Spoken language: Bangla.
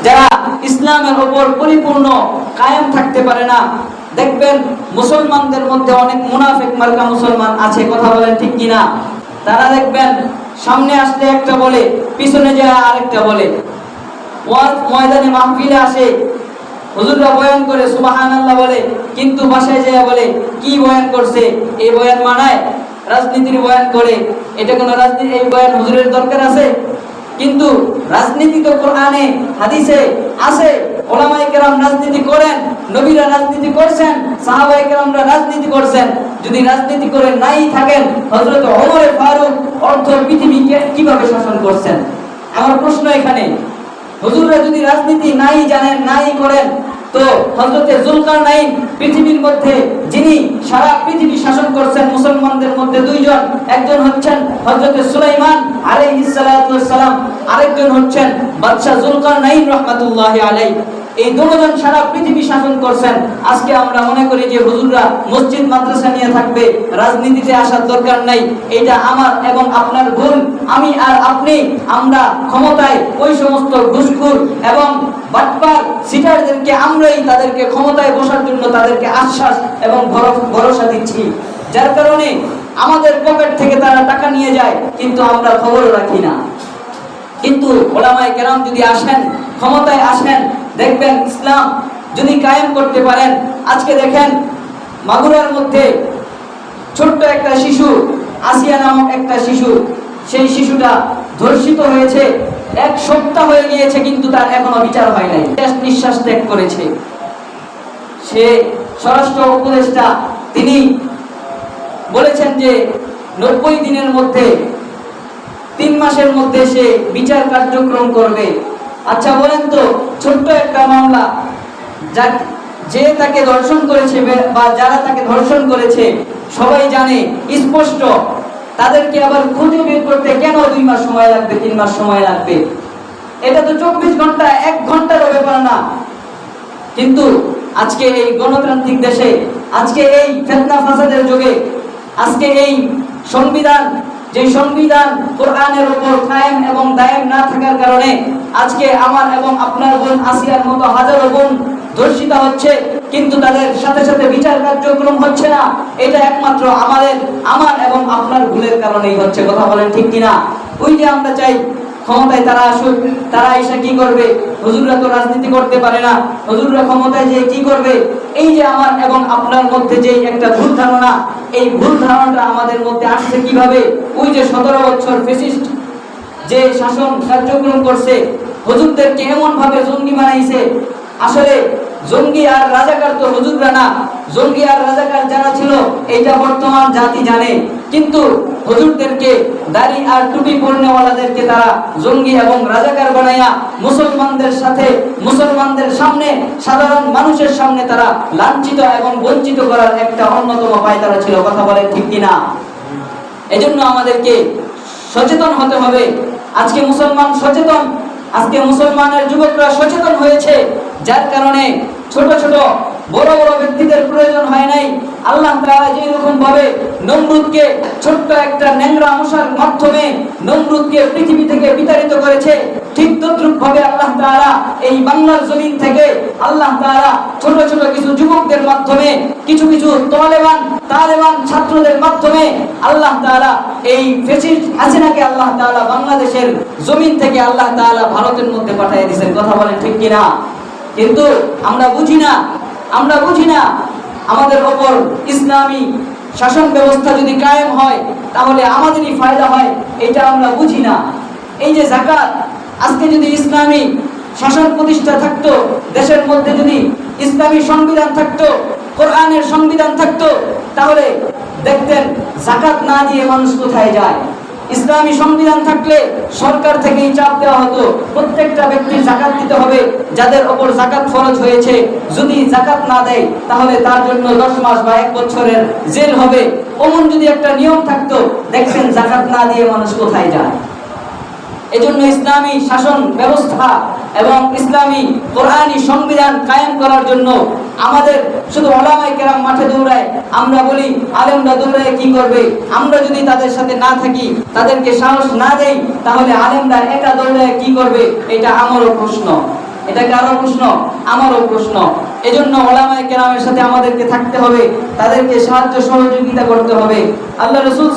যারা ইসলামের উপর পরিপূর্ণ কায়েম থাকতে পারে না, দেখবেন মুসলমানদের মধ্যে অনেক মুনাফিক মার্কা মুসলমান আছে, কথা বলেন ঠিক কিনা? তারা দেখবেন সামনে আসলে একটা বলে, পিছনে যায় আরেকটা বলে। ওয়াজ ময়দানে মাহফিলে আসে, হুজুররা বয়ান করে সুবহানাল্লাহ বলে, কিন্তু বাসায় যায় বলে কি বয়ান করছে, এই বয়ান মানায়? রাজনীতির বয়ান করে, এটা কোনো রাজনীতি? এই বয়ান হুজুরের দরকার আছে? কিন্তু রাজনীতি তো কোরআনে হাদিসে আছে। ওলামায়ে কেরাম রাজনীতি করেন, নবীরা রাজনীতি করছেন, সাহাবায়ে কেরামরা রাজনীতি করছেন। যদি রাজনীতি করে নাই থাকেন, হযরত ওমর ফারুক অর্ধ পৃথিবীকে কিভাবে শাসন করছেন? আমার প্রশ্ন এখানে, হুজুররা যদি রাজনীতি নাই জানেন, নাই করেন, তো হযরতে জুলকারনাইন পৃথিবীর মধ্যে যিনি সারা পৃথিবী শাসন করছেন মুসলমানদের মধ্যে দুইজন, একজন হচ্ছেন হযরতে সুলাইমান আলাইহিস সালাতু ওয়াস সালাম, আরেকজন হচ্ছেন বাদশা জুলকারনাইন রাহমাতুল্লাহি আলাইহি। এই দুজন সারা পৃথিবী শাসন করছেন। আজকে আমরা মনে করি যে হুজুররা মসজিদ মাদ্রাসা নিয়ে থাকবে, রাজনীতিতে আসার দরকার নাই। এটা আমার এবং আপনার ভুল। আমি আর আপনি আমরা ক্ষমতায় ওই সমস্ত ঘুষখোর এবং বাটপার সিটারদেরকে আমরাই তাদেরকে ক্ষমতায় বসার জন্য তাদেরকে আশ্বাস এবং ভরসা দিচ্ছি, যার কারণে আমাদের পকেট থেকে তারা টাকা নিয়ে যায়, কিন্তু আমরা খবর রাখি না। কিন্তু ওলামায়ে কেরাম যদি আসেন, ক্ষমতায় আসেন, দেখবেন ইসলাম যদি কায়েম করতে পারেন। আজকে দেখেন মাগুরার মধ্যে ছোট্ট একটা শিশু, আসিয়া নামক একটা শিশু, সেই শিশুটা ধর্ষিত হয়েছে, 1 সপ্তাহ হয়ে গিয়েছে, কিন্তু তার এখনো বিচার হয় নাই। নিঃশ্বাস ত্যাগ করেছে। সে স্বরাষ্ট্র উপদেষ্টা তিনি বলেছেন যে 90 দিনের মধ্যে, 3 মাসের মধ্যে সে বিচার কার্যক্রম করবে। আচ্ছা বলেন তো, ছোট্ট একটা মামলা, যে তাকে ধর্ষণ করেছে বা যারা তাকে ধর্ষণ করেছে সবাই জানে স্পষ্ট, তাদেরকে আবার খুঁজে বের করতে কেন 2 মাস সময় লাগবে, 3 মাস সময় লাগবে? এটা তো 24 ঘন্টা, 1 ঘন্টারও ব্যাপার না। কিন্তু আজকে এই গণতান্ত্রিক দেশে, আজকে এই ফিতনা ফাসাদের যুগে, আজকে এই সংবিধান, যে সংবিধান কোরআনের উপর কায়েম এবং দায়েম না থাকার কারণে আজকে আমার এবং আপনার বোন আসিয়ার মতো হাজারো বোন ধর্ষিত হচ্ছে, কিন্তু তাদের সাথে সাথে বিচার কার্যক্রম হচ্ছে না। এটা একমাত্র আমার এবং আপনার ভুলের কারণেই হচ্ছে, কথা বলেন ঠিক কিনা? ওই যে আমরা চাই ক্ষমতায় তারা আসুক, তারা এসে কি করবে? হুজুররা তো রাজনীতি করতে পারে না, হুজুররা ক্ষমতায় যে কি করবে? এই যে আমার এবং আপনার মধ্যে যে একটা ভুল ধারণা, এই ভুল ধারণাটা আমাদের মধ্যে আসছে কিভাবে? ওই যে 17 বছর ফ্যাসিস্ট যে শাসন কার্যক্রম করছে, হুজুরদেরকে এমন ভাবে জঙ্গি বানাইছে। আসলে জঙ্গি আর রাজাকার তো হুজুররা না, জঙ্গি আর রাজাকার যারা ছিল এটা বর্তমান জাতি জানে, কিন্তু হুজুরদেরকে, দাড়ি আর টুপি পরনেওয়ালাদেরকে তারা জঙ্গি এবং রাজাকার বানাইয়া মুসলমানদের সাথে, মুসলমানদের সামনে, সাধারণ মানুষের সামনে তারা লাঞ্ছিত এবং বঞ্চিত করার একটা অন্যতম পায়তারা ছিল, কথা বলেন ঠিক কিনা? এজন্য আমাদেরকে সচেতন হতে হবে। আজকে মুসলমান সচেতন, আজকে মুসলমানের যুবকরা সচেতন হয়েছে, যার কারণে ছোট ছোট বড় বড় ব্যক্তিদের প্রয়োজন হয় নাই। আল্লাহ তাআলা যেরকম ভাবে নমরুদকে ছোট্ট একটা ন্যাংরা মশার মাধ্যমে নমরুদকে পৃথিবী থেকে বিতাড়িত করেছে, ঠিক তদ্রুপ ভাবে আল্লাহ তাআলা এই বাংলার জমিন থেকে আল্লাহ তাআলা ছোট ছোট কিছু যুবকদের মাধ্যমে, কিছু কিছু তালেবান ছাত্রদের মাধ্যমে আল্লাহ তাআলা এই ফ্যাসিস্ট হাসিনাকে আল্লাহ তাআলা বাংলাদেশের জমিন থেকে আল্লাহ তাআলা ভারতের মধ্যে পাঠিয়ে দিয়েছেন, কথা বলেন ঠিক কিনা? কিন্তু আমরা বুঝি না আমাদের ওপর ইসলামী শাসন ব্যবস্থা যদি কায়েম হয় তাহলে আমাদেরই ফায়দা হয়, এটা আমরা বুঝি না। এই যে যাকাত, আজকে যদি ইসলামী শাসন প্রতিষ্ঠা থাকতো, দেশের মধ্যে যদি ইসলামী সংবিধান থাকতো, কোরআনের সংবিধান থাকতো, তাহলে দেখতেন যাকাত না দিয়ে মানুষ কোথায় যায়। ইসলামী সংবিধান থাকলে সরকার থেকেই চাপ দেওয়া হতো, প্রত্যেকটা ব্যক্তির যাকাত দিতে হবে, যাদের ওপর যাকাত ফরজ হয়েছে। যদি যাকাত না দেয় তাহলে তার জন্য 10 মাস বা 1 বছরের জেল হবে। ওমন যদি একটা নিয়ম থাকতো, দেখছেন যাকাত না দিয়ে মানুষ কোথায় যায়। এজন্য ইসলামী শাসন ব্যবস্থা এবং ইসলামী কোরআনী সংবিধান কায়েম করার জন্য আমাদের শুধু উলামায়ে কেরাম মাঠে দৌড়ায়, আমরা বলি আলেমরা দৌড়ায় কি করবে? আমরা যদি তাদের সাথে না থাকি, তাদেরকে সাহস না দেই, তাহলে আলেমরা একা দৌড়ায় কি করবে? এটা আমারও প্রশ্ন। এটা কারো প্রশ্ন, আমারও প্রশ্ন। এজন্য উলামায়ে কেরামের সাথে আমাদেরকে থাকতে হবে, তাদেরকে সাহায্য সহযোগিতা করতে হবে। আল্লাহ রাসূল